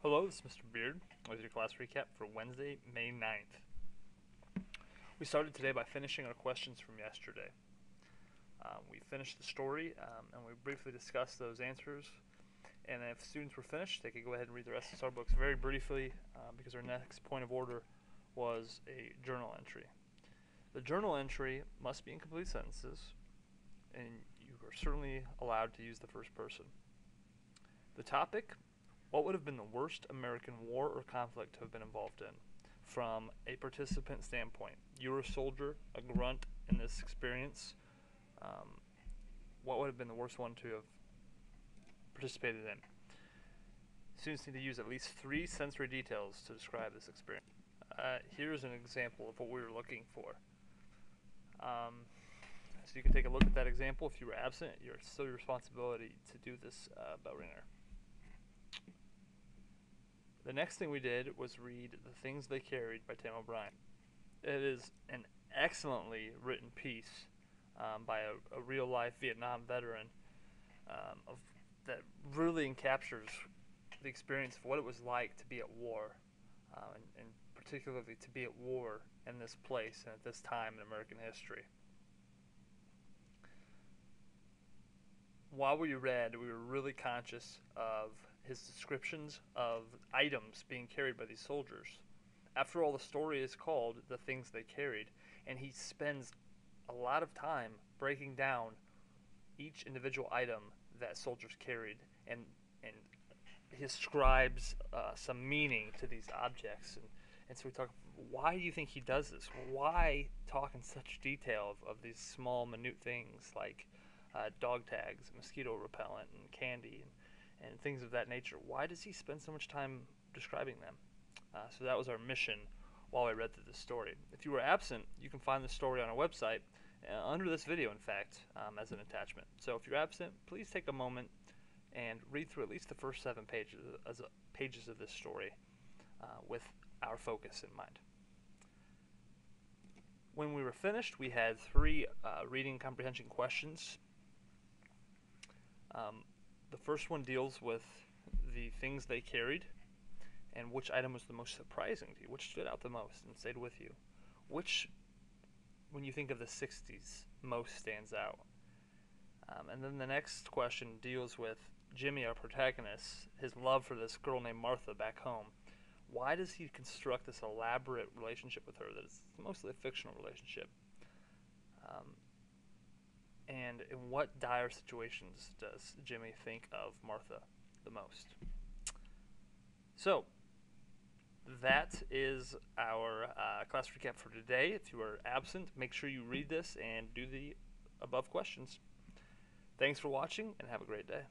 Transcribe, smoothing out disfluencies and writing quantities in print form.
Hello, this is Mr. Beard with your class recap for Wednesday, May 9th. We started today by finishing our questions from yesterday. We finished the story and we briefly discussed those answers. And if students were finished, they could go ahead and read the rest of our books very briefly because our next point of order was a journal entry. The journal entry must be in complete sentences, and you are certainly allowed to use the first person. The topic: what would have been the worst American war or conflict to have been involved in? From a participant standpoint, you were a soldier, a grunt in this experience. What would have been the worst one to have participated in? Students need to use at least 3 sensory details to describe this experience. Here's an example of what we were looking for. So you can take a look at that example. If you were absent, it's still your responsibility to do this Bellringer. The next thing we did was read The Things They Carried by Tim O'Brien. It is an excellently written piece by a real-life Vietnam veteran that really captures the experience of what it was like to be at war, and particularly to be at war in this place and at this time in American history. While we read, we were really conscious of his descriptions of items being carried by these soldiers. After all, the story is called The Things They Carried, and he spends a lot of time breaking down each individual item that soldiers carried, and he ascribes some meaning to these objects. And so we talk, why do you think he does this? Why talk in such detail of these small, minute things like dog tags, mosquito repellent, and candy, and things of that nature? Why does he spend so much time describing them? So that was our mission while I read through this story. If you were absent, you can find the story on our website, under this video, in fact, as an attachment. So if you're absent, please take a moment and read through at least the first 7 pages of this story with our focus in mind. When we were finished, we had 3 reading comprehension questions. The first one deals with the things they carried and which item was the most surprising to you, which stood out the most and stayed with you. Which, when you think of the 60s, most stands out. And then the next question deals with Jimmy, our protagonist, his love for this girl named Martha back home. Why does he construct this elaborate relationship with her that is mostly a fictional relationship? And in what dire situations does Jimmy think of Martha the most? So, that is our class recap for today. If you are absent, make sure you read this and do the above questions. Thanks for watching, and have a great day.